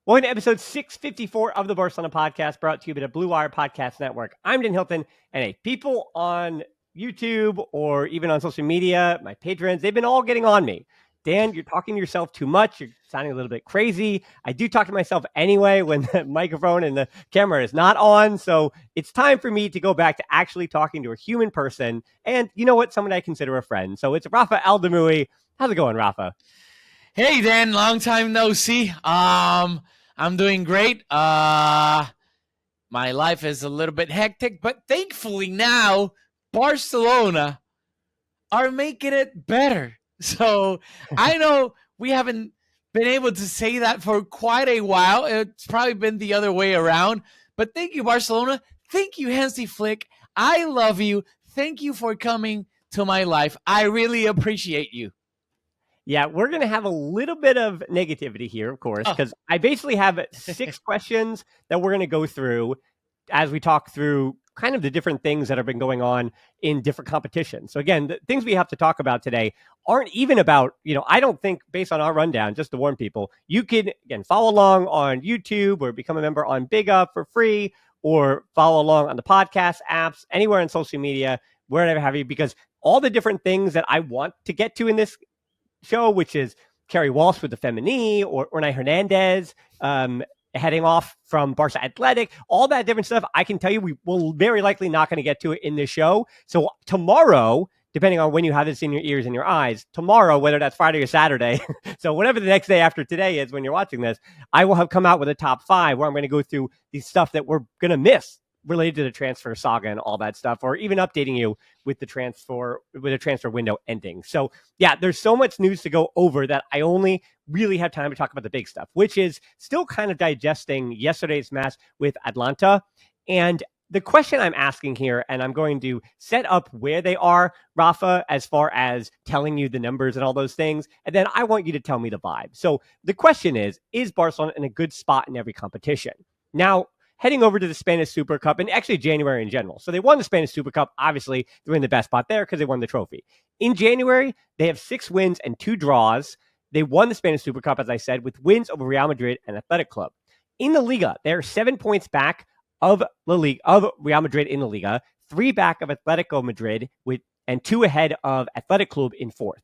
Welcome to episode 654 of the Barcelona podcast, brought to you by the Blue Wire Podcast Network. I'm Dan Hilton, and hey, people on YouTube or even on social media, my patrons, they've been all getting on me. Dan, you're talking to yourself too much. You're sounding a little bit crazy. I do talk to myself anyway when the microphone and the camera is not on. So it's time for me to go back to actually talking to a human person. And you know what? Someone I consider a friend. So it's Rafa Aldamuy. How's it going, Rafa? Hey, Dan. Long time no see. I'm doing great. My life is a little bit hectic, but thankfully now Barcelona are making it better. So I know we haven't been able to say that for quite a while. It's probably been the other way around. But thank you, Barcelona. Thank you, Hansi Flick. I love you. Thank you for coming to my life. I really appreciate you. Yeah, we're going to have a little bit of negativity here, of course, because I basically have 6 questions that we're going to go through as we talk through kind of the different things that have been going on in different competitions. So again, the things we have to talk about today aren't even about, I don't think based on our rundown, just to warn people, you can, again, follow along on YouTube or become a member on Big Up for free or follow along on the podcast apps, anywhere on social media, wherever have you, because all the different things that I want to get to in this show, which is Kerry Walsh with the Femini or Unai Hernandez heading off from Barça Athletic, all that different stuff. I can tell you we will very likely not going to get to it in this show. So tomorrow, depending on when you have this in your ears and your eyes, tomorrow, whether that's Friday or Saturday, so whatever the next day after today is when you're watching this, I will have come out with a top 5 where I'm going to go through the stuff that we're going to miss related to the transfer saga and all that stuff, or even updating you with the transfer window ending. So yeah, there's so much news to go over that I only really have time to talk about the big stuff, which is still kind of digesting yesterday's match with Atlanta. And the question I'm asking here, and I'm going to set up where they are, Rafa, as far as telling you the numbers and all those things. And then I want you to tell me the vibe. So the question is Barcelona in a good spot in every competition? Now, heading over to the Spanish Super Cup and actually January in general. So they won the Spanish Super Cup. Obviously, they're in the best spot there because they won the trophy. In January, they have 6 wins and 2 draws. They won the Spanish Super Cup, as I said, with wins over Real Madrid and Athletic Club. In the Liga, they're 7 points back of Real Madrid in the Liga, 3 back of Atletico Madrid, and 2 ahead of Athletic Club in 4th.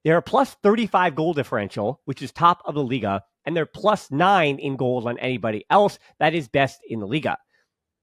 They're a plus 35 goal differential, which is top of the Liga, and they're plus 9 in goals on anybody else. That is best in the Liga.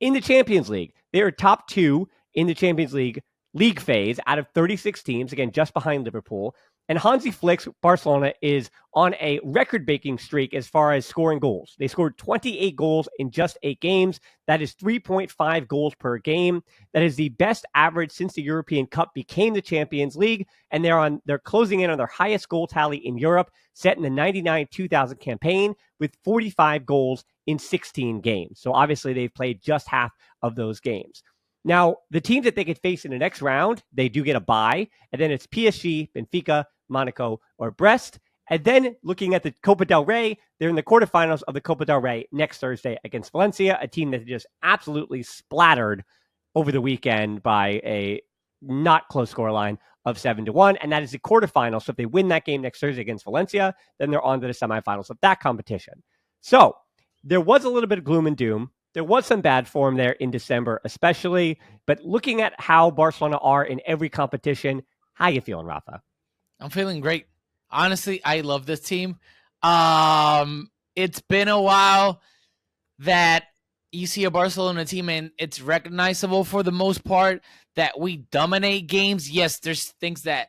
In the Champions League, they are top 2 in the Champions League phase out of 36 teams, again, just behind Liverpool. And Hansi Flick's Barcelona is on a record-breaking streak as far as scoring goals. They scored 28 goals in just 8 games. That is 3.5 goals per game. That is the best average since the European Cup became the Champions League. And they're closing in on their highest goal tally in Europe, set in the 99-2000 campaign with 45 goals in 16 games. So obviously they've played just half of those games. Now, the teams that they could face in the next round, they do get a bye. And then it's PSG, Benfica, Monaco, or Brest. And then looking at the Copa del Rey, they're in the quarterfinals of the Copa del Rey next Thursday against Valencia, a team that just absolutely splattered over the weekend by a not close scoreline of 7-1. And that is the quarterfinal. So if they win that game next Thursday against Valencia, then they're on to the semifinals of that competition. So there was a little bit of gloom and doom. There was some bad form there in December, especially. But looking at how Barcelona are in every competition, how you feeling, Rafa? I'm feeling great. Honestly, I love this team. It's been a while that you see a Barcelona team and it's recognizable for the most part that we dominate games. Yes, there's things that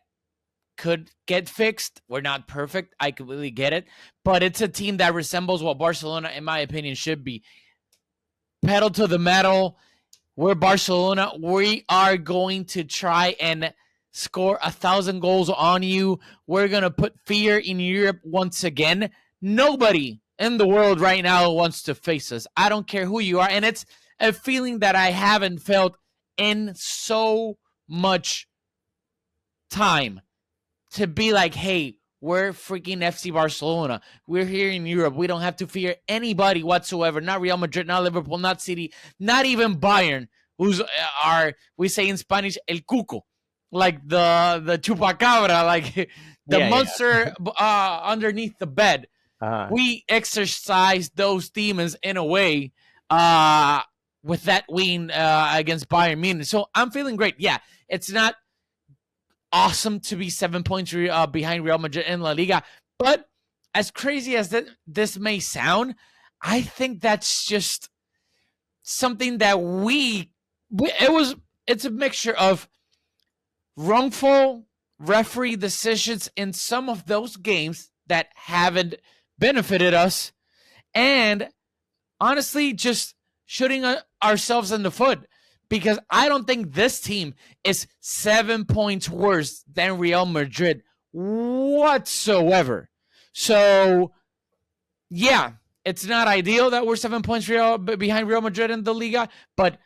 could get fixed. We're not perfect. I completely get it. But it's a team that resembles what Barcelona, in my opinion, should be. Pedal to the metal. We're Barcelona. We are going to try and score 1,000 goals on you. We're going to put fear in Europe once again. Nobody in the world right now wants to face us. I don't care who you are. And it's a feeling that I haven't felt in so much time to be like, hey, we're freaking FC Barcelona. We're here in Europe. We don't have to fear anybody whatsoever. Not Real Madrid, not Liverpool, not City, not even Bayern, who's we say in Spanish, el cuco. Like the chupacabra, like the monster underneath the bed. We exercised those demons in a way with that win against Bayern Munich. So I'm feeling great. Yeah, it's not awesome to be 7 points behind Real Madrid in La Liga, but as crazy as this may sound, I think that's just something that it's a mixture of wrongful referee decisions in some of those games that haven't benefited us, and honestly just shooting ourselves in the foot, because I don't think this team is 7 points worse than Real Madrid whatsoever. So yeah, it's not ideal that we're 7 points behind Real Madrid in the Liga, but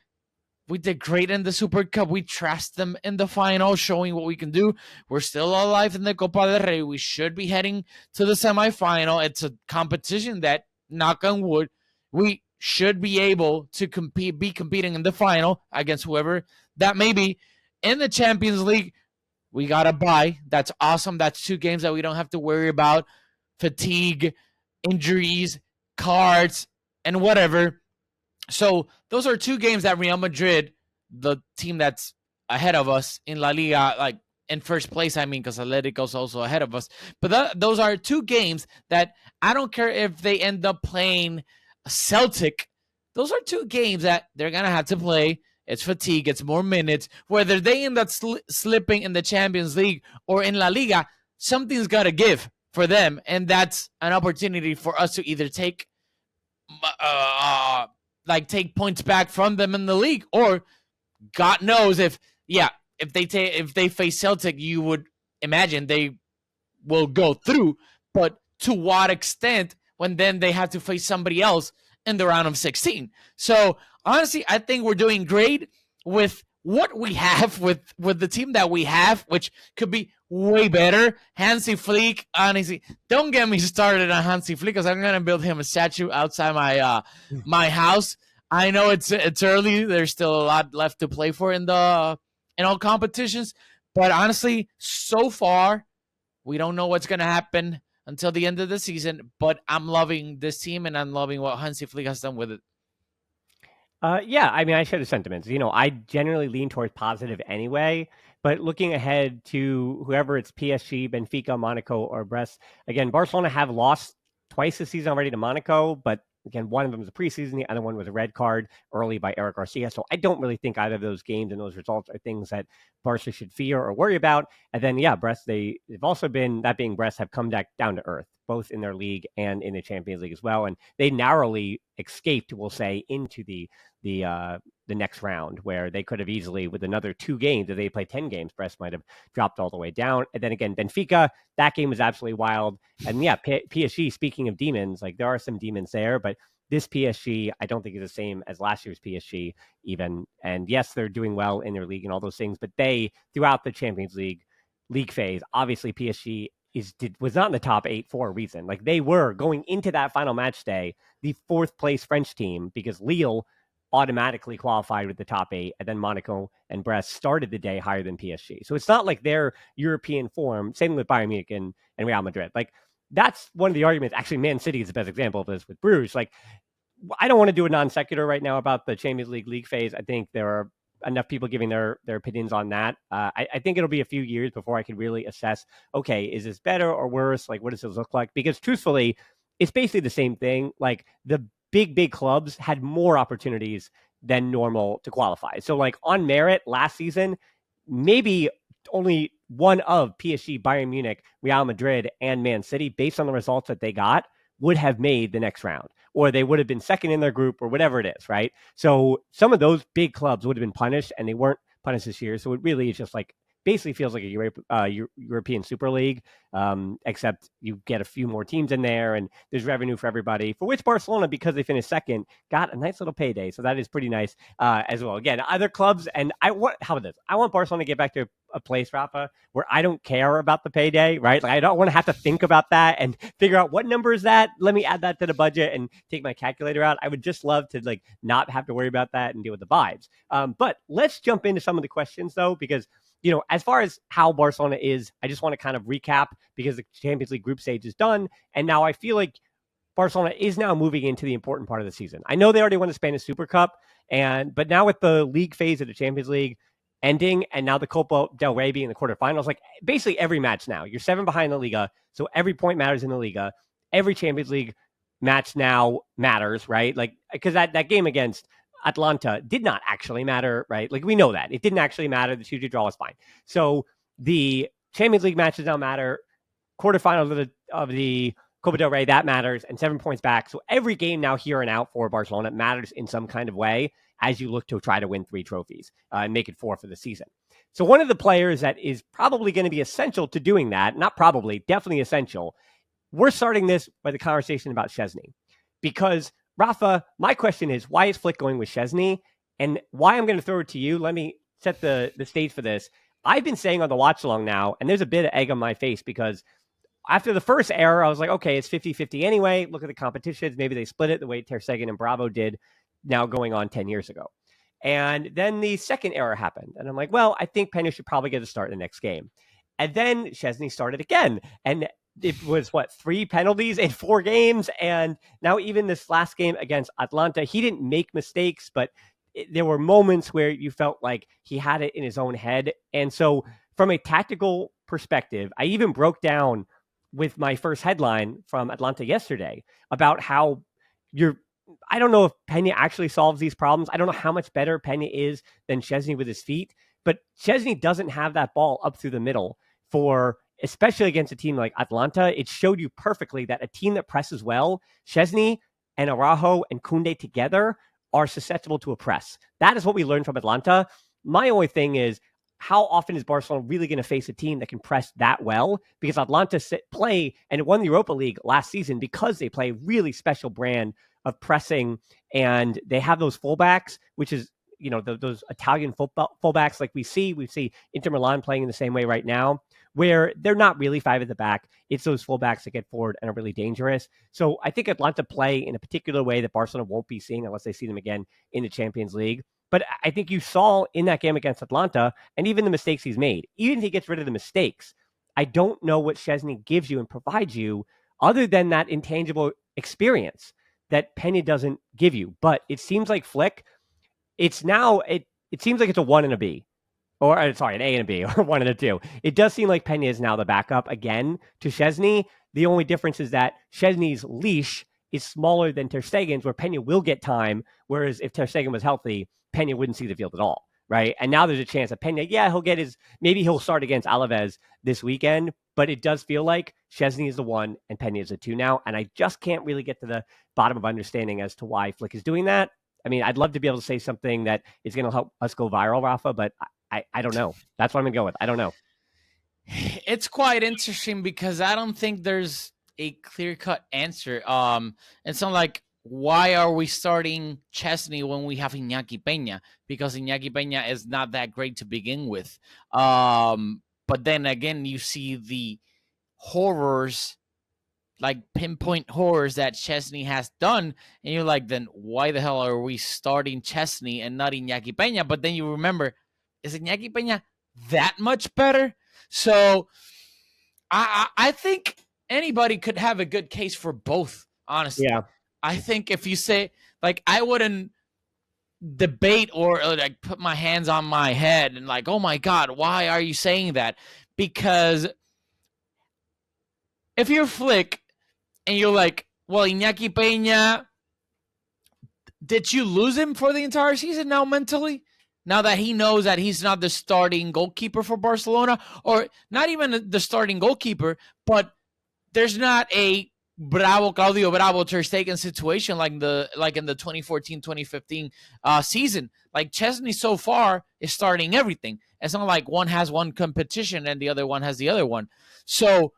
we did great in the Super Cup. We trashed them in the final, showing what we can do. We're still alive in the Copa del Rey. We should be heading to the semifinal. It's a competition that, knock on wood, we should be able to be competing in the final against whoever that may be. In the Champions League, we got a bye. That's awesome. That's 2 games that we don't have to worry about fatigue, injuries, cards, and whatever. So those are 2 games that Real Madrid, the team that's ahead of us in La Liga, like in first place, I mean, because Atletico's also ahead of us. But those are 2 games that I don't care if they end up playing Celtic. Those are 2 games that they're going to have to play. It's fatigue. It's more minutes. Whether they end up slipping in the Champions League or in La Liga, something's got to give for them. And that's an opportunity for us to either take points back from them in the league, or God knows if they face Celtic, you would imagine they will go through, but to what extent when then they have to face somebody else in the round of 16. So honestly, I think we're doing great with what we have, with the team that we have, which could be way better. Hansi Flick, honestly, don't get me started on Hansi Flick, because I'm gonna build him a statue outside my house. I know it's early. There's still a lot left to play for in all competitions, but honestly, so far we don't know what's gonna happen until the end of the season. But I'm loving this team, and I'm loving what Hansi Flick has done with it. Yeah, I mean, I share the sentiments. I generally lean towards positive anyway, but looking ahead to whoever it's PSG, Benfica, Monaco, or Brest, again, Barcelona have lost twice this season already to Monaco, but again, one of them was a preseason, the other one was a red card early by Eric Garcia. So I don't really think either of those games and those results are things that Barca should fear or worry about. And then, yeah, Brest, they've also been, that being Brest, have come back down to earth, both in their league and in the Champions League as well. And they narrowly escaped, we'll say, into the next round, where they could have easily, with another 2 games, if they played 10 games, Brest might have dropped all the way down. And then again, Benfica, that game was absolutely wild. And yeah, PSG, speaking of demons, like there are some demons there, but this PSG, I don't think is the same as last year's PSG even. And yes, they're doing well in their league and all those things, but they, throughout the Champions League phase, obviously PSG was not in the top 8 for a reason. Like they were going into that final match day, the 4th place French team, because Lille automatically qualified with the top 8, and then Monaco and Brest started the day higher than PSG. So it's not like their European form, same with Bayern Munich and Real Madrid. Like that's one of the arguments. Actually, Man City is the best example of this with Bruges. Like I don't want to do a non sequitur right now about the Champions League phase. I think there are enough people giving their opinions on that. I think it'll be a few years before I can really assess, okay, is this better or worse? Like, what does this look like? Because truthfully, it's basically the same thing. Like the big clubs had more opportunities than normal to qualify. So like on merit last season, maybe only one of PSG, Bayern Munich, Real Madrid, and Man City, based on the results that they got, would have made the next round, or they would have been second in their group, or whatever it is, right? So some of those big clubs would have been punished, and they weren't punished this year. So it really is just like, basically feels like a European Super League, except you get a few more teams in there, and there's revenue for everybody, for which Barcelona, because they finished second, got a nice little payday. So that is pretty nice as well. Again, other clubs, and how about this? I want Barcelona to get back to a place, Rafa, where I don't care about the payday, right? Like I don't want to have to think about that and figure out what number is that. Let me add that to the budget and take my calculator out. I would just love to like not have to worry about that and deal with the vibes. But let's jump into some of the questions though, because as far as how Barcelona is, I just want to kind of recap because the Champions League group stage is done. And now I feel like Barcelona is now moving into the important part of the season. I know they already won the Spanish Super Cup, but now with the league phase of the Champions League ending and now the Copa del Rey being in the quarterfinals, like basically every match now, you're 7 behind the Liga. So every point matters in the Liga. Every Champions League match now matters, right? Like, because that game against Atlanta did not actually matter, right? Like, we know that. It didn't actually matter. The 2-2 draw was fine. So the Champions League matches now matter. Quarterfinals of the Copa del Rey, that matters, and 7 points back. So every game now here and out for Barcelona matters in some kind of way as you look to try to win 3 trophies and make it 4 for the season. So one of the players that is probably going to be essential to doing that, not probably, definitely essential, we're starting this by the conversation about Szczęsny. Because, Rafa, my question is, why is Flick going with Szczęsny? And why I'm going to throw it to you, let me set the stage for this. I've been saying on the watch along now, and there's a bit of egg on my face because after the first error, I was like, okay, it's 50-50 anyway. Look at the competitions. Maybe they split it the way Ter Stegen and Bravo did now going on 10 years ago. And then the second error happened. And I'm like, well, I think Peña should probably get a start in the next game. And then Szczęsny started again. And it was, 3 penalties in 4 games. And now even this last game against Atlanta, he didn't make mistakes, but there were moments where you felt like he had it in his own head. And so from a tactical perspective, I even broke down with my first headline from Atlanta yesterday about how I don't know if Peña actually solves these problems. I don't know how much better Peña is than Szczęsny with his feet, but Szczęsny doesn't have that ball up through the middle especially against a team like Atlanta. It showed you perfectly that a team that presses well, Szczęsny and Araújo and Koundé together are susceptible to a press. That is what we learned from Atlanta. My only thing is, how often is Barcelona really going to face a team that can press that well? Because Atlanta play and won the Europa League last season because they play a really special brand of pressing, and they have those fullbacks, which is, those Italian fullbacks like we see Inter Milan playing in the same way right now, where they're not really 5 at the back. It's those fullbacks that get forward and are really dangerous. So I think Atlanta play in a particular way that Barcelona won't be seeing unless they see them again in the Champions League. But I think you saw in that game against Atlanta, and even the mistakes he's made, even if he gets rid of the mistakes, I don't know what Szczęsny gives you and provides you other than that intangible experience that Peña doesn't give you. But it seems like Flick, it seems like it's a 1 and a B. Or, sorry, an A and a B, or 1 and a 2. It does seem like Peña is now the backup again to Szczęsny. The only difference is that Szczęsny's leash is smaller than Ter Stegen's, where Peña will get time, whereas if Ter Stegen was healthy, Peña wouldn't see the field at all, right? And now there's a chance that Peña, maybe he'll start against Alaves this weekend, but it does feel like Szczęsny is the 1 and Peña is the 2 now, and I just can't really get to the bottom of understanding as to why Flick is doing that. I mean, I'd love to be able to say something that is going to help us go viral, Rafa, but I don't know. That's what I'm going to go with. I don't know. It's quite interesting because I don't think there's a clear-cut answer. It's not like, why are we starting Szczęsny when we have Iñaki Peña? Because Iñaki Peña is not that great to begin with. But then again, you see the horrors, like pinpoint horrors that Szczęsny has done, and you're like, then why the hell are we starting Szczęsny and not Iñaki Peña? But then you remember, is Iñaki Peña that much better? So I think anybody could have a good case for both, honestly. Yeah. I think if you say, like, I wouldn't debate or like put my hands on my head and like, oh my God, why are you saying that? Because if you're Flick and you're like, well, Iñaki Peña, did you lose him for the entire season now mentally? Now that he knows that he's not the starting goalkeeper for Barcelona, or not even the starting goalkeeper, but there's not a Claudio Bravo, Ter Stegen situation like in the 2014-2015 season. Like Szczęsny so far is starting everything. It's not like one has one competition and the other one has the other one. So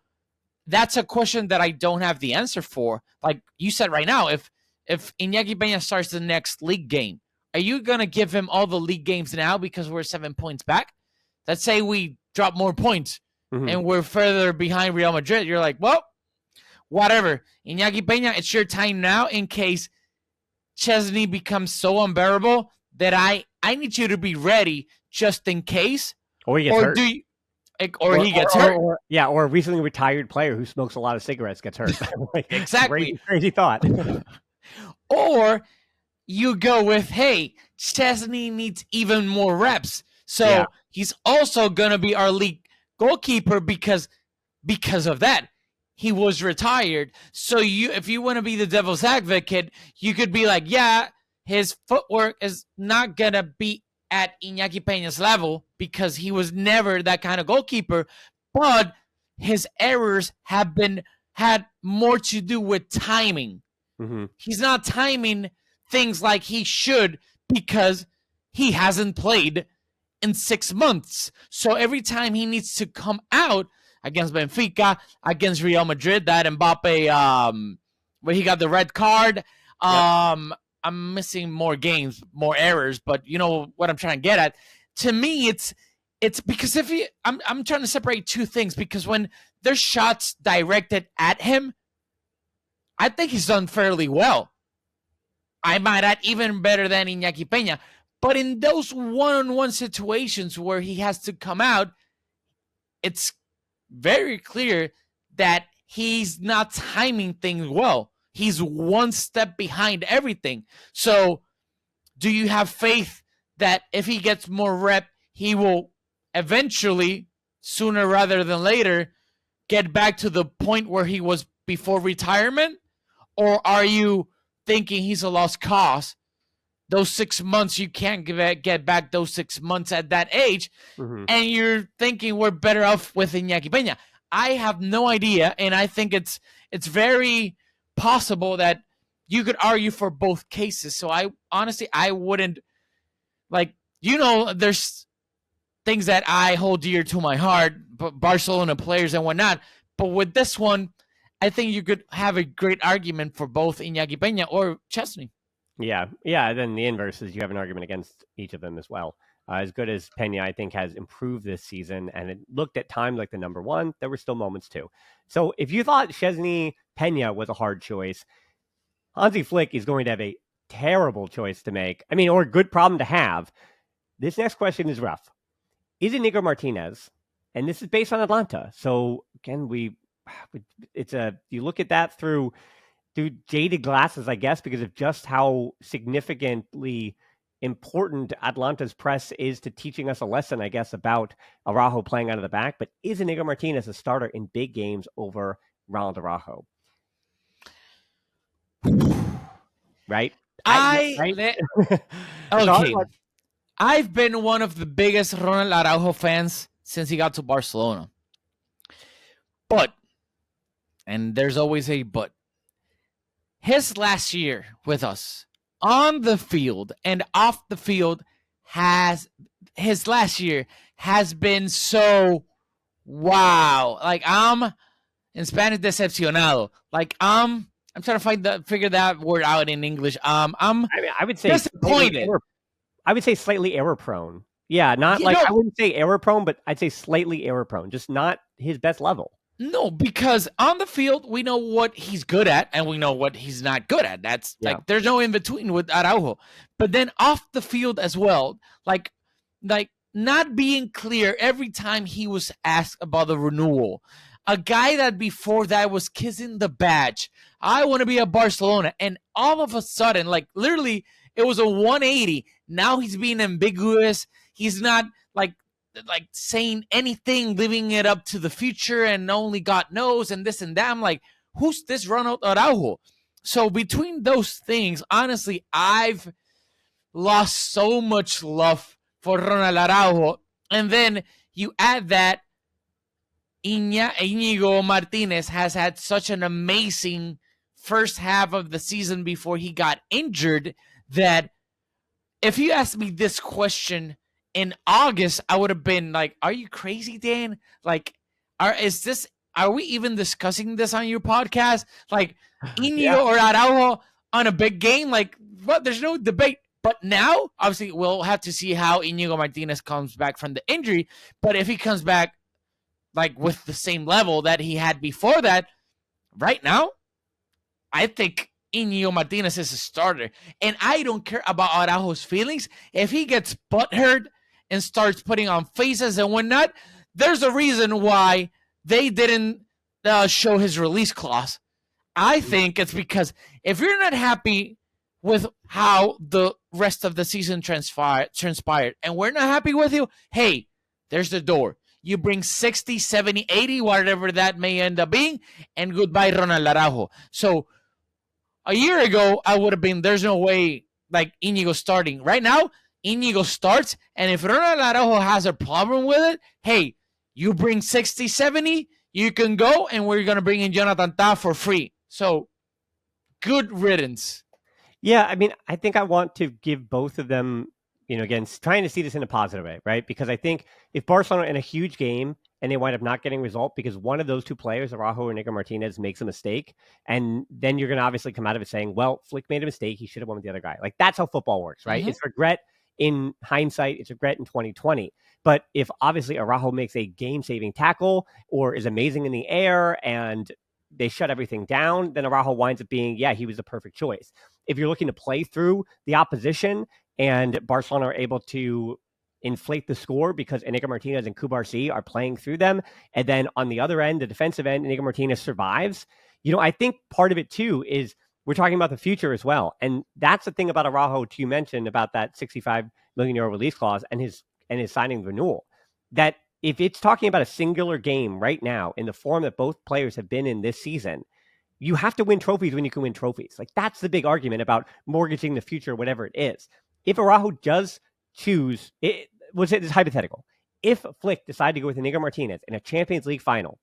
that's a question that I don't have the answer for. Like you said right now, if Iñaki Peña starts the next league game, are you going to give him all the league games now because we're 7 points back? Let's say we drop more points and we're further behind Real Madrid. You're like, well, whatever. Iñaki Peña, it's your time now in case Szczęsny becomes so unbearable that I need you to be ready just in case. Or he gets or hurt. He gets hurt. Or a recently retired player who smokes a lot of cigarettes gets hurt. Like, Exactly. Crazy thought. Or you go with, hey, Szczęsny needs even more reps. So he's also going to be our league goalkeeper because of that. He was retired. So if you want to be the devil's advocate, you could be like, yeah, his footwork is not going to be at Iñaki Peña's level because he was never that kind of goalkeeper, but his errors had more to do with timing. Mm-hmm. He's not timing things like he should because he hasn't played in 6 months. So every time he needs to come out against Benfica, against Real Madrid, that Mbappe, where he got the red card, I'm missing more games, more errors, but you know what I'm trying to get at. To me, it's because I'm trying to separate two things, because when there's shots directed at him, I think he's done fairly well. I might add even better than Iñaki Peña. But in those one-on-one situations where he has to come out, it's very clear that he's not timing things well. He's one step behind everything. So do you have faith that if he gets more rep, he will eventually, sooner rather than later, get back to the point where he was before retirement? Or are you thinking he's a lost cause? Those 6 months, you can't get back those 6 months at that age. Mm-hmm. And you're thinking we're better off with Iñaki Peña. I have no idea, and I think it's very possible that you could argue for both cases. So I wouldn't, there's things that I hold dear to my heart, Barcelona players and whatnot. But with this one, I think you could have a great argument for both Iñaki Peña or Szczęsny. Yeah. Then the inverse is you have an argument against each of them as well. As good as Peña, I think, has improved this season, and it looked at times like the number one, there were still moments too. So if you thought Szczęsny Peña was a hard choice, Hansi Flick is going to have a terrible choice to make. I mean, or a good problem to have. This next question is rough. Is Iñigo Martinez? And this is based on Atlanta. So again, you look at that through jaded glasses, I guess, because of just how significantly important Atlanta's press is to teaching us a lesson, I guess, about Araújo playing out of the back. But is Iñigo Martinez a starter in big games over Ronald Araújo? Right? Okay. I've been one of the biggest Ronald Araújo fans since he got to Barcelona. But, and there's always a but, his last year with us, on the field and off the field, his last year has been so wow. Like, I'm in Spanish, decepcionado. Like, I'm trying to figure that word out in English. I would say disappointed. I would say slightly error prone. Yeah, I wouldn't say error prone, but I'd say slightly error prone. Just not his best level. No, because on the field, we know what he's good at and we know what he's not good at. That's like, there's no in between with Araújo. But then off the field as well, like not being clear every time he was asked about the renewal. A guy that before that was kissing the badge. I want to be at Barcelona. And all of a sudden, like literally, it was a 180. Now he's being ambiguous. He's not like saying anything, leaving it up to the future and only God knows and this and that. I'm like, who's this Ronald Araújo? So between those things, honestly, I've lost so much love for Ronald Araújo. And then you add that Iñigo Martinez has had such an amazing first half of the season before he got injured that if you asked me this question in August, I would have been like, are you crazy, Dan? Like, are we even discussing this on your podcast? Like, Iñigo or Araújo on a big game? Like, what? There's no debate. But now, obviously, we'll have to see how Iñigo Martinez comes back from the injury. But if he comes back, like, with the same level that he had before that, right now, I think Iñigo Martinez is a starter. And I don't care about Araujo's feelings. If he gets butthurt and starts putting on faces and whatnot, there's a reason why they didn't show his release clause. I think it's because if you're not happy with how the rest of the season transpired and we're not happy with you, hey, there's the door. You bring 60, 70, 80, whatever that may end up being, and goodbye, Ronald Araujo. So a year ago, I would have been, there's no way, like, Iñigo starting. Right now, Iñigo starts, and if Ronald Araujo has a problem with it, hey, you bring 60, 70, you can go, and we're going to bring in Jonathan Tah for free. So, good riddance. Yeah, I mean, I think I want to give both of them, again, trying to see this in a positive way, right? Because I think if Barcelona in a huge game and they wind up not getting a result because one of those two players, Araujo or Iñigo Martinez, makes a mistake, and then you're going to obviously come out of it saying, well, Flick made a mistake. He should have won with the other guy. Like, that's how football works, right? Mm-hmm. It's regret in hindsight. It's regret in 2020. But if obviously Araujo makes a game-saving tackle or is amazing in the air and they shut everything down, then Araujo winds up being, he was the perfect choice. If you're looking to play through the opposition and Barcelona are able to inflate the score because Iñigo Martinez and Cubarsí are playing through them, and then on the other end, the defensive end, Iñigo Martinez survives, I think part of it too is we're talking about the future as well. And that's the thing about Araujo, you mentioned about that 65 million euro release clause and his signing renewal, that if it's talking about a singular game right now in the form that both players have been in this season, you have to win trophies when you can win trophies. Like, that's the big argument about mortgaging the future, whatever it is. If Araujo does choose, it's hypothetical. If Flick decided to go with Iñigo Martinez in a Champions League final,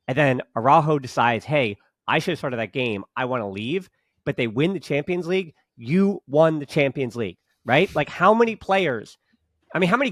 and then Araujo decides, hey, I should have started that game, I want to leave, but they win the Champions League, you won the Champions League, right? Like, how many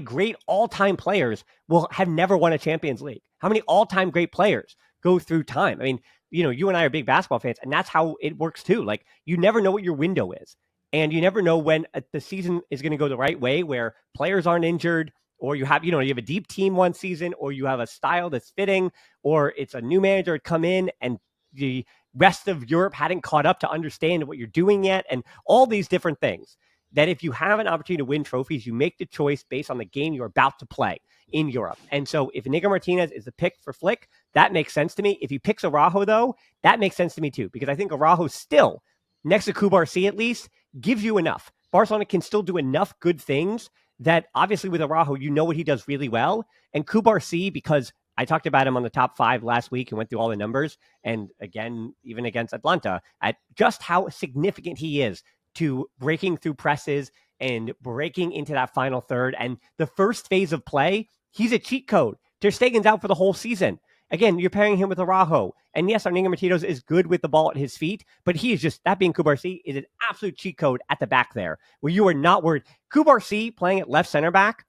great all-time players will have never won a Champions League? How many all-time great players go through time? I mean, you and I are big basketball fans, and that's how it works too. Like, you never know what your window is, and you never know when the season is going to go the right way, where players aren't injured, or you have a deep team one season, or you have a style that's fitting, or it's a new manager come in and the rest of Europe hadn't caught up to understand what you're doing yet, and all these different things. That if you have an opportunity to win trophies, you make the choice based on the game you're about to play in Europe. And so if Iñigo Martinez is the pick for Flick, that makes sense to me. If he picks Araujo, though, that makes sense to me too, because I think Araujo still, next to Cubarsí at least, gives you enough. Barcelona can still do enough good things that obviously with Araujo, what he does really well. And Cubarsí, because I talked about him on the top 5 last week and went through all the numbers. And again, even against Atlanta, at just how significant he is to breaking through presses and breaking into that final third. And the first phase of play, he's a cheat code. Ter Stegen's out for the whole season. Again, you're pairing him with Araujo. And yes, Iñigo Martinez is good with the ball at his feet, but he is just, that being Cubarsí, is an absolute cheat code at the back there, where you are not worried. Cubarsí playing at left center back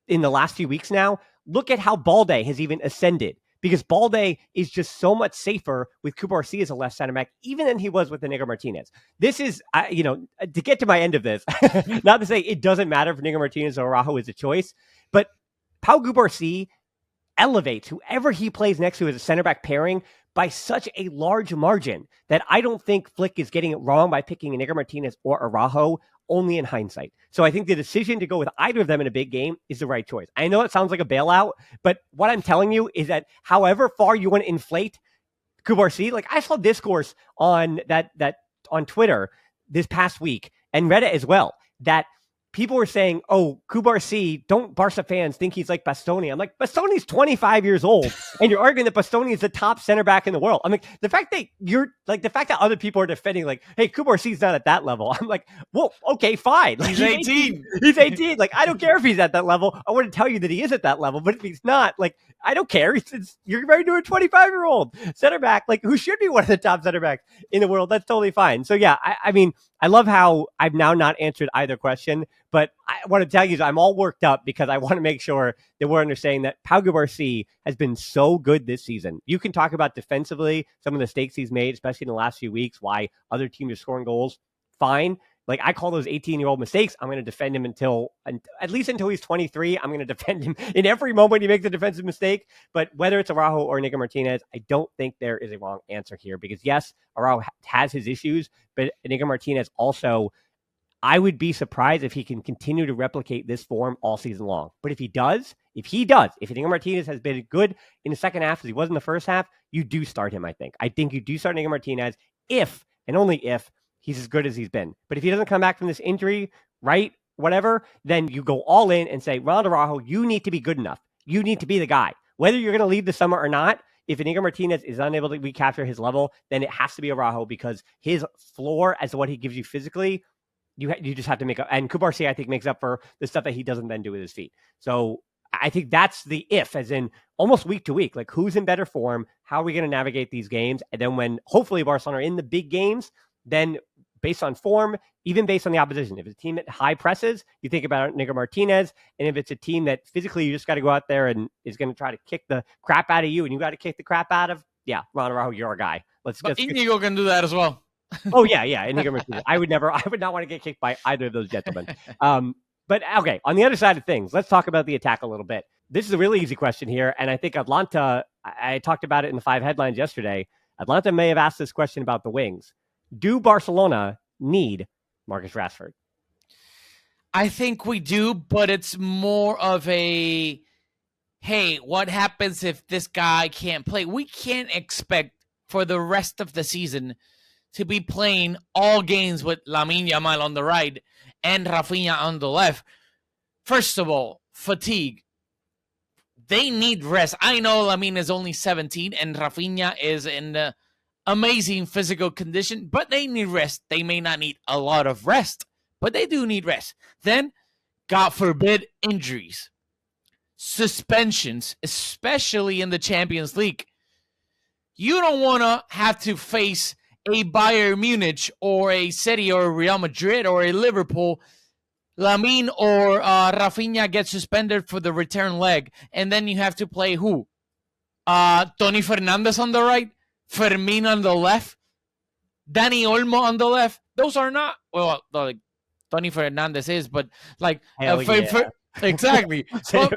in the last few weeks now, look at how Balde has even ascended, because Balde is just so much safer with Cubarsí as a left center back, even than he was with Iñigo Martinez. This is, to get to my end of this, not to say it doesn't matter if Iñigo Martinez or Araujo is a choice, but Pau Cubarsí elevates whoever he plays next to as a center back pairing by such a large margin that I don't think Flick is getting it wrong by picking Iñigo Martinez or Araujo, only in hindsight. So I think the decision to go with either of them in a big game is the right choice. I know it sounds like a bailout, but what I'm telling you is that however far you want to inflate Cubarsí, like I saw discourse on that on Twitter this past week and read it as well, that people were saying, oh, Cubarsí, don't Barca fans think he's like Bastoni? I'm like, Bastoni's 25 years old, and you're arguing that Bastoni is the top center back in the world. I'm like, the fact that other people are defending, like, hey, Cubarsi's not at that level. I'm like, well, okay, fine. Like, he's 18. He's 18. Like, I don't care if he's at that level. I want to tell you that he is at that level, but if he's not, like, I don't care. You're married to a 25-year-old center back, like, who should be one of the top center backs in the world. That's totally fine. So, yeah, I mean, I love how I've now not answered either question, but I want to tell you I'm all worked up because I want to make sure that we're understanding that Pau Cubarsí has been so good this season. You can talk about defensively, some of the mistakes he's made, especially in the last few weeks, why other teams are scoring goals. Fine. Like, I call those 18-year-old mistakes. I'm going to defend him at least until he's 23. I'm going to defend him in every moment he makes a defensive mistake. But whether it's Araujo or Iñigo Martinez, I don't think there is a wrong answer here, because yes, Araujo has his issues, but Iñigo Martinez also, I would be surprised if he can continue to replicate this form all season long. But if Iñigo Martinez has been good in the second half as he was in the first half, you do start him, I think. I think you do start Iñigo Martinez if, and only if, he's as good as he's been. But if he doesn't come back from this injury, right, whatever, then you go all in and say, Ronald Araujo, you need to be good enough. You need to be the guy. Whether you're going to leave the summer or not, if Iñigo Martinez is unable to recapture his level, then it has to be Araujo because his floor as to what he gives you physically, you just have to make up. And Kubarsi, I think, makes up for the stuff that he doesn't then do with his feet. So I think that's the if, as in almost week to week. Like, who's in better form? How are we going to navigate these games? And then when hopefully Barcelona are in the big games, then based on form, even based on the opposition. If it's a team that high presses, you think about Iñigo Martinez. And if it's a team that physically you just got to go out there and is going to try to kick the crap out of you and you got to kick the crap out of, Ron Araujo, you're our guy. But Iñigo can do that as well. Oh, yeah. Iñigo Martinez. I would not want to get kicked by either of those gentlemen. But okay, on the other side of things, let's talk about the attack a little bit. This is a really easy question here. And I think Atlanta, I talked about it in the 5 headlines yesterday. Atlanta may have asked this question about the wings. Do Barcelona need Marcus Rashford? I think we do, but it's more of a, hey, what happens if this guy can't play? We can't expect for the rest of the season to be playing all games with Lamine Yamal on the right and Rafinha on the left. First of all, fatigue. They need rest. I know Lamine is only 17 and Rafinha is in the amazing physical condition, but they need rest. They may not need a lot of rest, but they do need rest. Then, God forbid, injuries, suspensions, especially in the Champions League. You don't want to have to face a Bayern Munich or a City or a Real Madrid or a Liverpool. Lamine or Rafinha get suspended for the return leg, and then you have to play who? Tony Fernandez on the right, Fermin on the left, Dani Olmo on the left. Those are not, well, like Tony Fernandez is, but like exactly. So,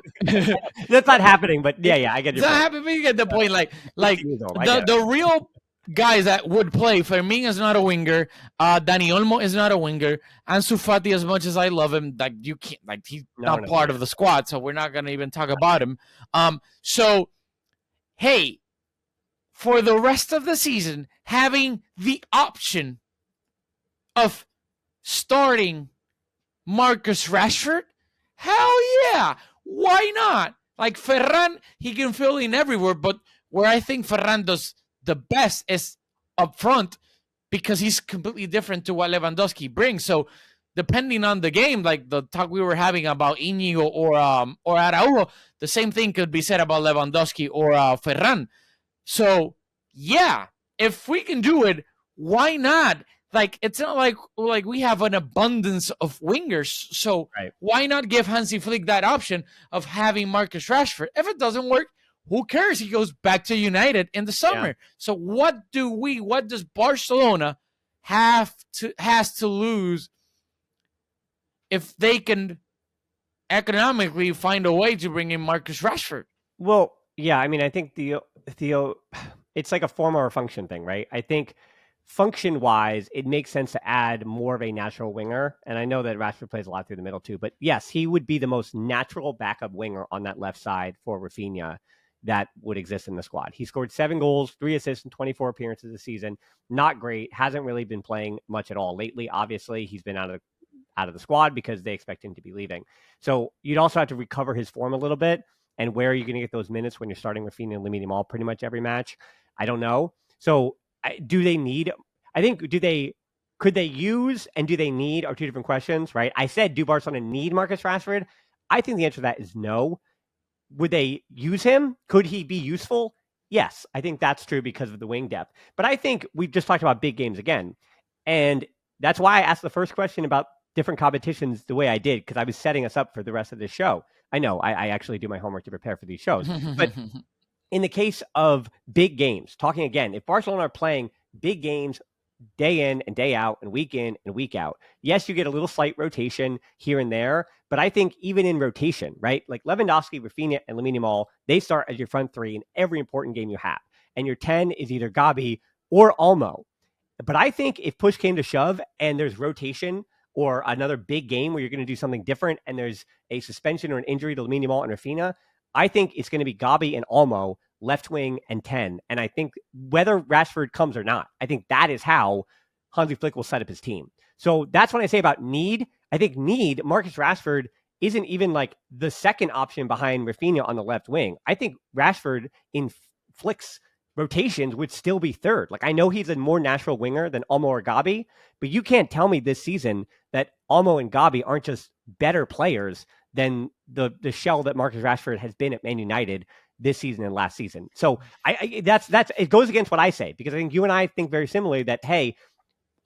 that's not happening, but yeah, I get your point. It's not happening, but you get the point. Like the real guys that would play, Fermin is not a winger. Dani Olmo is not a winger. Ansu Fati, as much as I love him, like you can't, like he's not part of the squad, so we're not gonna even talk about him. So hey, for the rest of the season, having the option of starting Marcus Rashford, hell yeah, why not? Like Ferran, he can fill in everywhere, but where I think Ferran does the best is up front because he's completely different to what Lewandowski brings. So depending on the game, like the talk we were having about Iñigo or Araújo, the same thing could be said about Lewandowski or Ferran. So yeah, if we can do it, why not? Like, it's not like we have an abundance of wingers. So Why not give Hansi Flick that option of having Marcus Rashford? If it doesn't work, who cares? He goes back to United in the summer. Yeah. So what does Barcelona has to lose if they can economically find a way to bring in Marcus Rashford? Well, yeah, I mean, I think Theo, it's like a form or a function thing, right? I think function-wise, it makes sense to add more of a natural winger. And I know that Rashford plays a lot through the middle too. But yes, he would be the most natural backup winger on that left side for Rafinha that would exist in the squad. He scored 7 goals, 3 assists in 24 appearances this season. Not great. Hasn't really been playing much at all lately. Obviously, he's been out of the squad because they expect him to be leaving. So you'd also have to recover his form a little bit. And where are you going to get those minutes when you're starting Rafinha and Lamine Yamal pretty much every match? I don't know. So do they need? I think could they use and do they need are two different questions, right? I said, do Barcelona need Marcus Rashford? I think the answer to that is no. Would they use him? Could he be useful? Yes, I think that's true because of the wing depth. But I think we've just talked about big games again. And that's why I asked the first question about different competitions the way I did, because I was setting us up for the rest of this show. I know I actually do my homework to prepare for these shows. But in the case of big games, talking again, if Barcelona are playing big games day in and day out and week in and week out, yes, you get a little slight rotation here and there. But I think even in rotation, right? Like Lewandowski, Rafinha, and Lamine Yamal, they start as your front 3 in every important game you have. And your 10 is either Gabi or Olmo. But I think if push came to shove and there's rotation or another big game where you're going to do something different and there's a suspension or an injury to Lamine Yamal and Rafinha, I think it's going to be Gabi and Olmo, left wing and 10. And I think whether Rashford comes or not, I think that is how Hansi Flick will set up his team. So that's what I say about need. I think Marcus Rashford isn't even like the second option behind Rafinha on the left wing. I think Rashford in Flick's rotations would still be third. Like, I know he's a more natural winger than Olmo or Gabi, but you can't tell me this season that Olmo and Gabi aren't just better players than the shell that Marcus Rashford has been at Man United this season and last season. So that's it goes against what I say, because I think you and I think very similarly that, hey,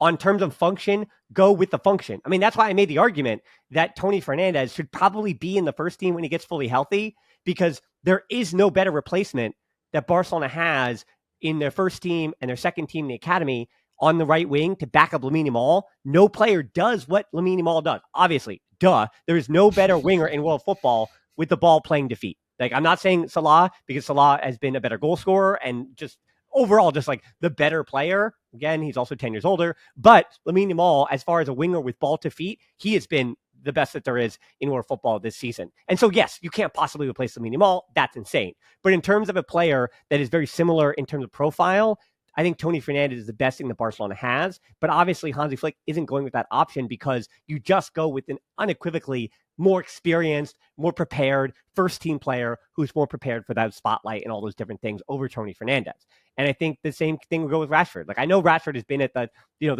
on terms of function, go with the function. I mean, that's why I made the argument that Tony Fernandez should probably be in the first team when he gets fully healthy, because there is no better replacement that Barcelona has in their first team and their second team in the academy on the right wing to back up Lamine Yamal. No player does what Lamine Yamal does. Obviously, there is no better winger in world football with the ball playing defeat. Like, I'm not saying Salah, because Salah has been a better goal scorer and just overall just like the better player. Again, he's also 10 years older. But Lamine Yamal, as far as a winger with ball to feet, he has been the best that there is in world football this season. And so, yes, you can't possibly replace Lamine Yamal. That's insane. But in terms of a player that is very similar in terms of profile, I think Tony Fernandez is the best thing that Barcelona has. But obviously, Hansi Flick isn't going with that option, because you just go with an unequivocally more experienced, more prepared first-team player who's more prepared for that spotlight and all those different things over Tony Fernandez. And I think the same thing will go with Rashford. Like, I know Rashford has been at the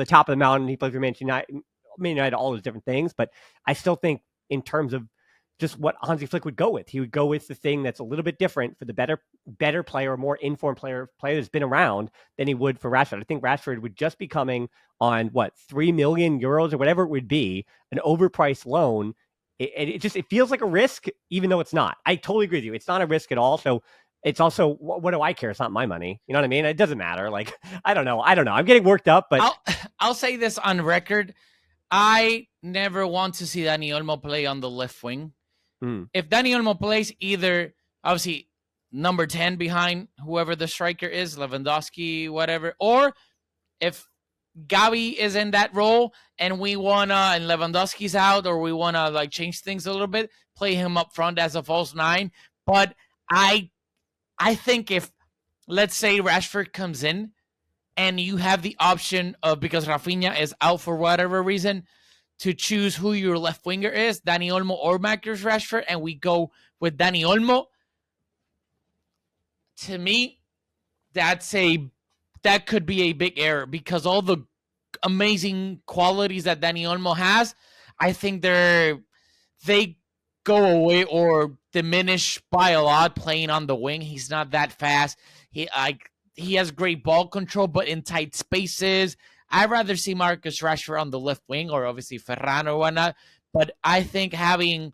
top of the mountain. He plays for Man United, all those different things. But I still think in terms of just what Hansi Flick would go with, he would go with the thing that's a little bit different for the better player, more informed player that's been around than he would for Rashford. I think Rashford would just be coming on 3 million euros or whatever it would be, an overpriced loan. It feels like a risk, even though it's not. I totally agree with you. It's not a risk at all. So it's also, what do I care? It's not my money. You know what I mean? It doesn't matter. Like, I don't know. I'm getting worked up, but I'll say this on record. I never want to see Dani Olmo play on the left wing. If Dani Olmo plays either, obviously, number 10 behind whoever the striker is, Lewandowski, whatever, or if Gabi is in that role and we wanna, and Lewandowski's out, or we wanna like change things a little bit, play him up front as a false 9. But I think if, let's say, Rashford comes in and you have the option of, because Rafinha is out for whatever reason, to choose who your left winger is, Dani Olmo or Marcus Rashford, and we go with Dani Olmo, to me, that could be a big error, because all the amazing qualities that Dani Olmo has, I think they go away or diminish by a lot playing on the wing. He's not that fast. He has great ball control, but in tight spaces. I'd rather see Marcus Rashford on the left wing, or obviously Ferran or whatnot. But I think having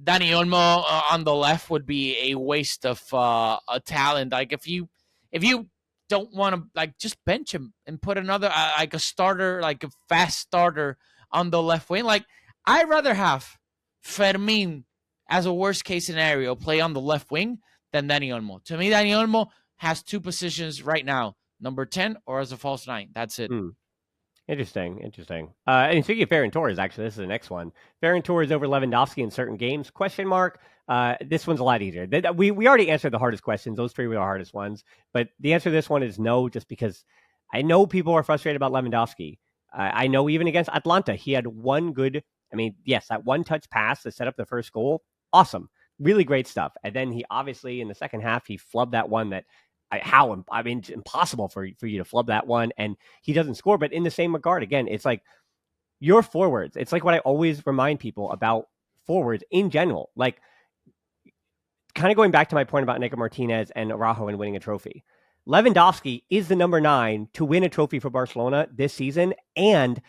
Dani Olmo on the left would be a waste of a talent. Like, if you don't want to, like, just bench him and put another like a starter, like a fast starter on the left wing. Like, I'd rather have Fermin as a worst case scenario play on the left wing than Dani Olmo. To me, Dani Olmo has two positions right now: number 10 or as a false 9. That's it. Interesting. And speaking of Ferran Torres, actually, this is the next one. Ferran Torres over Lewandowski in certain games? Question mark. This one's a lot easier. We already answered the hardest questions. Those 3 were the hardest ones. But the answer to this one is no, just because I know people are frustrated about Lewandowski. I know even against Atlanta, he had one good, that one-touch pass to set up the first goal. Awesome. Really great stuff. And then he obviously, in the second half, he flubbed that one that, it's impossible for you to flub that one, and he doesn't score. But in the same regard, again, it's like your forwards. It's like what I always remind people about forwards in general. Like, kind of going back to my point about Nico Martinez and Araújo and winning a trophy. Lewandowski is the number 9 to win a trophy for Barcelona this season, and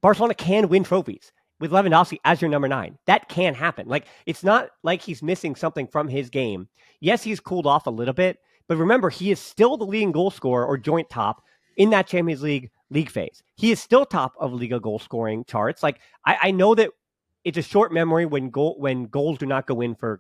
Barcelona can win trophies with Lewandowski as your number 9. That can happen. Like, it's not like he's missing something from his game. Yes, he's cooled off a little bit, but remember, he is still the leading goal scorer or joint top in that Champions League phase. He is still top of Liga goal scoring charts. Like, I know that it's a short memory when goals do not go in for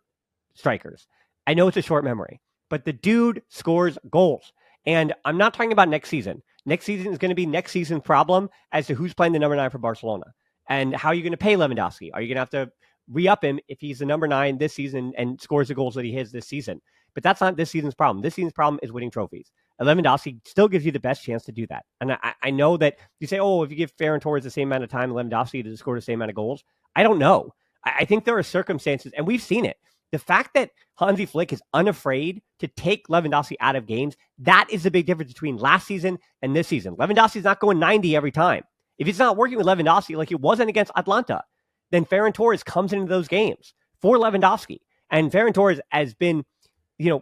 strikers. I know it's a short memory, but the dude scores goals. And I'm not talking about next season. Next season is going to be next season's problem as to who's playing the number 9 for Barcelona. And how are you going to pay Lewandowski? Are you going to have to re-up him if he's the number 9 this season and scores the goals that he has this season? But that's not this season's problem. This season's problem is winning trophies. And Lewandowski still gives you the best chance to do that. And I know that you say, if you give Ferran Torres the same amount of time, Lewandowski to score the same amount of goals. I don't know. I think there are circumstances, and we've seen it. The fact that Hansi Flick is unafraid to take Lewandowski out of games, that is the big difference between last season and this season. Lewandowski's not going 90 every time. If it's not working with Lewandowski like it wasn't against Atlanta, then Ferran Torres comes into those games for Lewandowski. And Ferran Torres has been,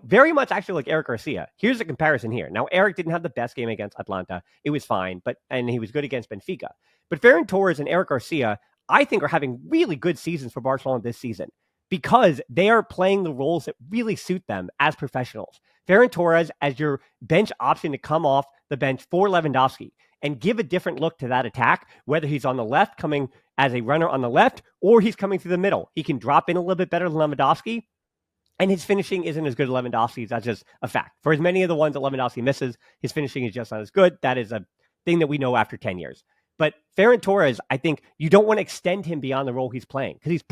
very much actually like Eric Garcia. Here's the comparison here. Now, Eric didn't have the best game against Atlanta. It was fine, and he was good against Benfica. But Ferran Torres and Eric Garcia, I think, are having really good seasons for Barcelona this season because they are playing the roles that really suit them as professionals. Ferran Torres as your bench option to come off the bench for Lewandowski and give a different look to that attack, whether he's on the left, coming as a runner on the left, or he's coming through the middle. He can drop in a little bit better than Lewandowski, and his finishing isn't as good as Lewandowski's. That's just a fact. For as many of the ones that Lewandowski misses, his finishing is just not as good. That is a thing that we know after 10 years. But Ferran Torres, I think you don't want to extend him beyond the role he's playing because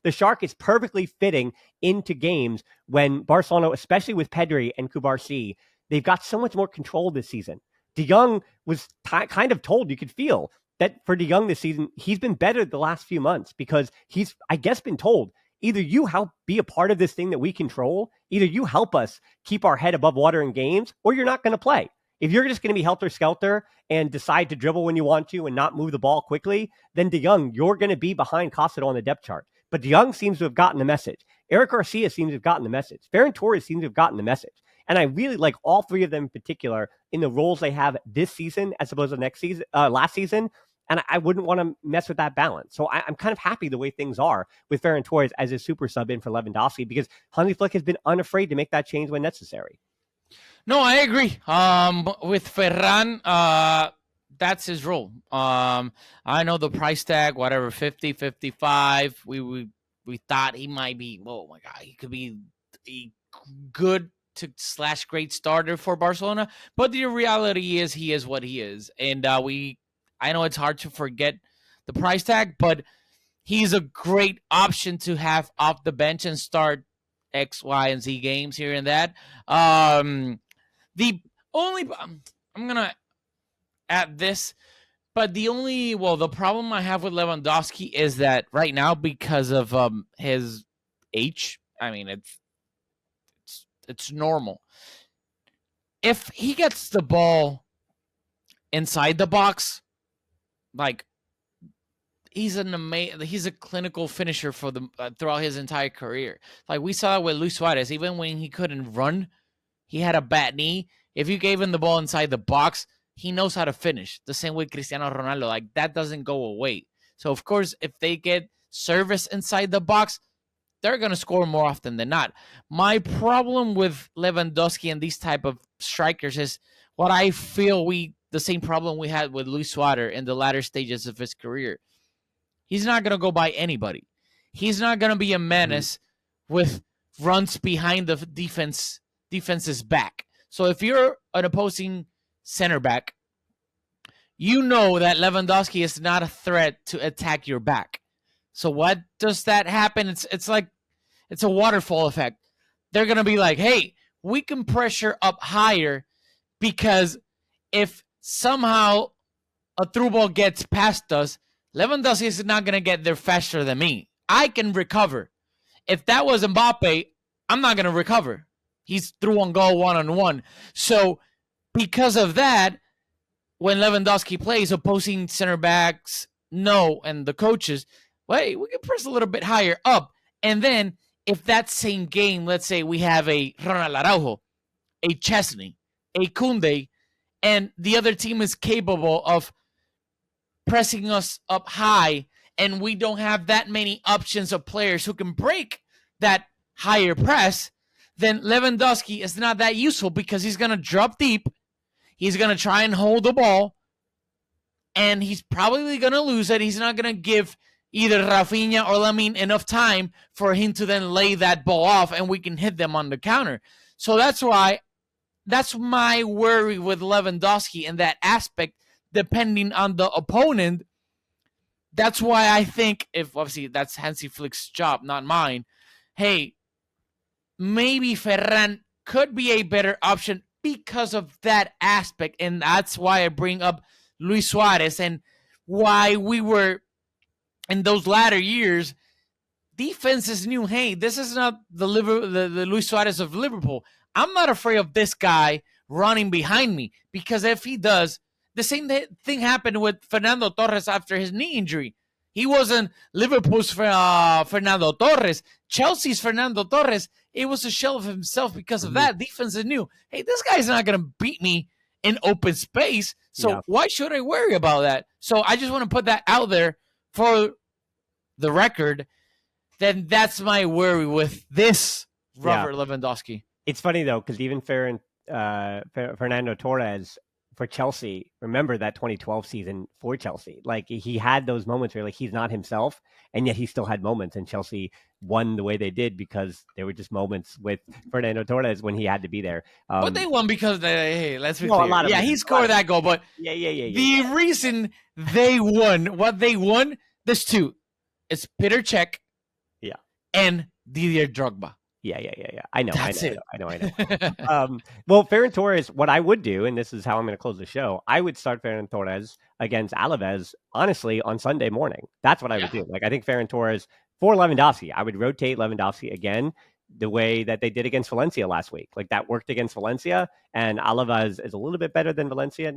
the Shark is perfectly fitting into games when Barcelona, especially with Pedri and Cubarsí, they've got so much more control this season. De Jong was kind of told, you could feel that for De Jong this season, he's been better the last few months because he's, I guess, been told, either you help be a part of this thing that we control, either you help us keep our head above water in games, or you're not going to play. If you're just going to be helter-skelter and decide to dribble when you want to and not move the ball quickly, then De Jong, you're going to be behind Castro on the depth chart. But De Jong seems to have gotten the message. Eric Garcia seems to have gotten the message. Ferran Torres seems to have gotten the message. And I really like all three of them in particular in the roles they have this season as opposed to last season. And I wouldn't want to mess with that balance. So I'm kind of happy the way things are with Ferran Torres as a super sub in for Lewandowski because Hansi Flick has been unafraid to make that change when necessary. No, I agree. With Ferran, that's his role. I know the price tag, whatever, 50, 55. We thought he might be, oh my God, he could be a good to / great starter for Barcelona. But the reality is he is what he is. And I know it's hard to forget the price tag, but he's a great option to have off the bench and start X, Y, and Z games here and that. The only, I'm going to add this, but the problem I have with Lewandowski is that right now, because of his age, I mean, it's normal. If he gets the ball inside the box, like, he's a clinical finisher for throughout his entire career. Like we saw with Luis Suarez, even when he couldn't run, he had a bad knee. If you gave him the ball inside the box, he knows how to finish. The same with Cristiano Ronaldo. Like, that doesn't go away. So, of course, if they get service inside the box, they're going to score more often than not. My problem with Lewandowski and these type of strikers is what I feel the same problem we had with Luis Suarez in the latter stages of his career. He's not going to go by anybody. He's not going to be a menace with runs behind the defense's back. So if you're an opposing center back, you know that Lewandowski is not a threat to attack your back. So what does that happen? It's like it's a waterfall effect. They're going to be like, hey, we can pressure up higher because if somehow a through ball gets past us, Lewandowski is not going to get there faster than me. I can recover. If that was Mbappe, I'm not going to recover. He's through on goal one-on-one. So because of that, when Lewandowski plays, opposing center backs know, and the coaches, wait, we can press a little bit higher up. And then if that same game, let's say we have a Ronald Araújo, a Szczęsny, a Koundé, and the other team is capable of pressing us up high, and we don't have that many options of players who can break that higher press, then Lewandowski is not that useful because he's going to drop deep, he's going to try and hold the ball, and he's probably going to lose it. He's not going to give either Rafinha or Lamine enough time for him to then lay that ball off, and we can hit them on the counter. So that's my worry with Lewandowski in that aspect. Depending on the opponent, that's why I think, if obviously that's Hansi Flick's job, not mine, hey, maybe Ferran could be a better option because of that aspect. And that's why I bring up Luis Suarez and why we were, in those latter years, defenses knew, hey, this is not the Luis Suarez of Liverpool. I'm not afraid of this guy running behind me, because if he does, the same thing happened with Fernando Torres after his knee injury. He wasn't Liverpool's Fernando Torres. Chelsea's Fernando Torres, it was a shell of himself because of that. Defenses knew, hey, this guy's not going to beat me in open space, so why should I worry about that? So I just want to put that out there for the record. Then that's my worry with this Robert Lewandowski. It's funny, though, because even Fernando Torres for Chelsea, remember that 2012 season for Chelsea. Like, he had those moments where, like, he's not himself, and yet he still had moments, and Chelsea won the way they did because there were just moments with Fernando Torres when he had to be there. But they won because, let's be clear. He scored that goal, but the reason they won, what they won, there's two. It's Peter Cech and Didier Drogba. Yeah. I know. That's it. I know. Well, Ferran Torres, what I would do, and this is how I'm going to close the show, I would start Ferran Torres against Alaves, honestly, on Sunday morning. That's what I would do. Like, I think Ferran Torres for Lewandowski, I would rotate Lewandowski again the way that they did against Valencia last week. Like, that worked against Valencia, and Alaves is a little bit better than Valencia.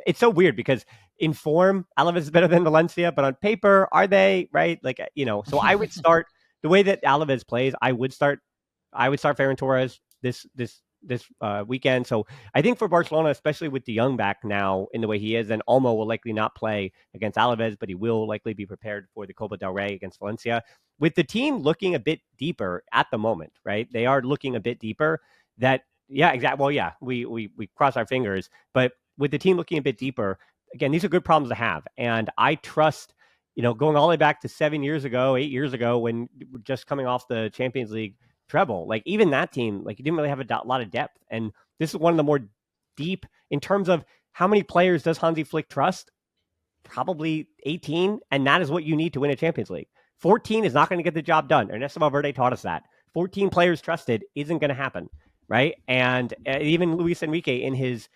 It's so weird because in form, Alaves is better than Valencia, but on paper, are they, right? Like, so I would start the way that Alaves plays. I would start Ferran Torres this weekend. So I think for Barcelona, especially with De Jong back now in the way he is, then Olmo will likely not play against Alaves, but he will likely be prepared for the Copa del Rey against Valencia. With the team looking a bit deeper at the moment, right? They are looking a bit deeper. Exactly. Well, we cross our fingers, but with the team looking a bit deeper, again, these are good problems to have. And I trust, going all the way back to 8 years ago, when we're just coming off the Champions League treble, like, even that team, like, you didn't really have a lot of depth. And this is one of the more deep in terms of how many players does Hansi Flick trust? Probably 18. And that is what you need to win a Champions League. 14 is not going to get the job done. Ernesto Valverde taught us that. 14 players trusted isn't going to happen. Right. And even Luis Enrique in his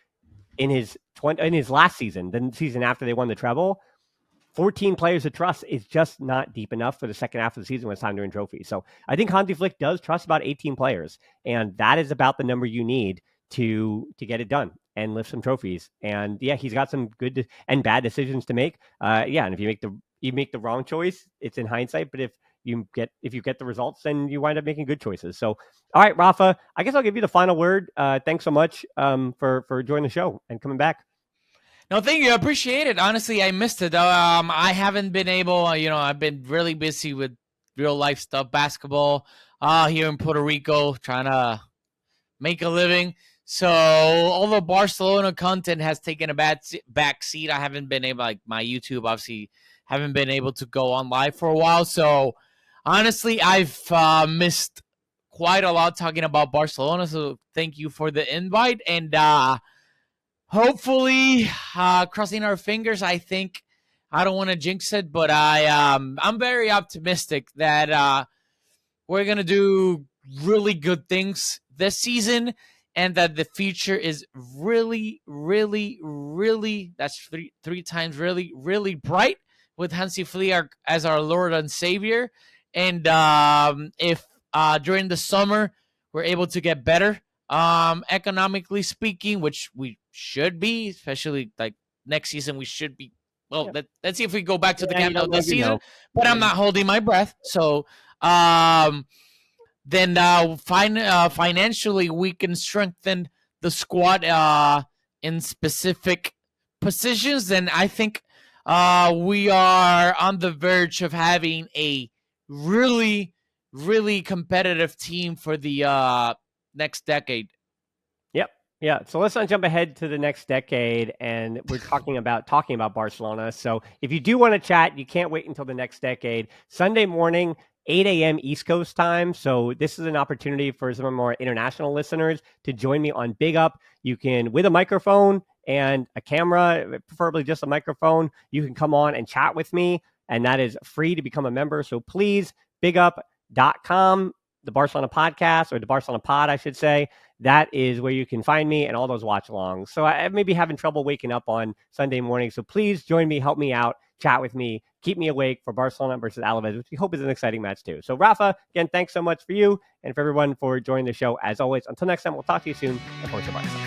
last season, the season after they won the treble, 14 players to trust is just not deep enough for the second half of the season when it's time to win trophies. So I think Hansi Flick does trust about 18 players, and that is about the number you need to get it done and lift some trophies. And he's got some good and bad decisions to make. And if you make the wrong choice, it's in hindsight. But if you get the results, then you wind up making good choices. So, all right, Rafa, I guess I'll give you the final word. Thanks so much for joining the show and coming back. No, thank you. I appreciate it. Honestly, I missed it. I haven't been able, I've been really busy with real life stuff, basketball here in Puerto Rico, trying to make a living. So all the Barcelona content has taken a back seat. I haven't been able, like my YouTube, obviously, haven't been able to go on live for a while. So honestly, I've missed quite a lot talking about Barcelona. So thank you for the invite. And hopefully, crossing our fingers, I think, I don't want to jinx it, but I'm very optimistic that we're going to do really good things this season, and that the future is really, really, really, that's three times really, really bright with Hansi Flick as our Lord and Savior. And if during the summer we're able to get better, economically speaking, which we should be, especially like next season, we should be. Well, let's see if we go back to the Camp Nou this season. But I'm not holding my breath. So then financially we can strengthen the squad in specific positions. Then I think we are on the verge of having a really, really competitive team for the next decade. Yeah. So let's not jump ahead to the next decade, and we're talking about Barcelona. So if you do want to chat, you can't wait until the next decade. Sunday morning, 8 a.m. East Coast time. So this is an opportunity for some of our more international listeners to join me on Big Up. You can, with a microphone and a camera, preferably just a microphone, you can come on and chat with me. and that is free to become a member. So please, bigup.com, the Barcelona podcast, or the Barcelona pod, I should say. That is where you can find me and all those watch alongs. So I may be having trouble waking up on Sunday morning. So please join me, help me out, chat with me, keep me awake for Barcelona versus Alaves, which we hope is an exciting match too. So Rafa, again, thanks so much for you and for everyone for joining the show. As always, until next time, we'll talk to you soon. And Forza Barça.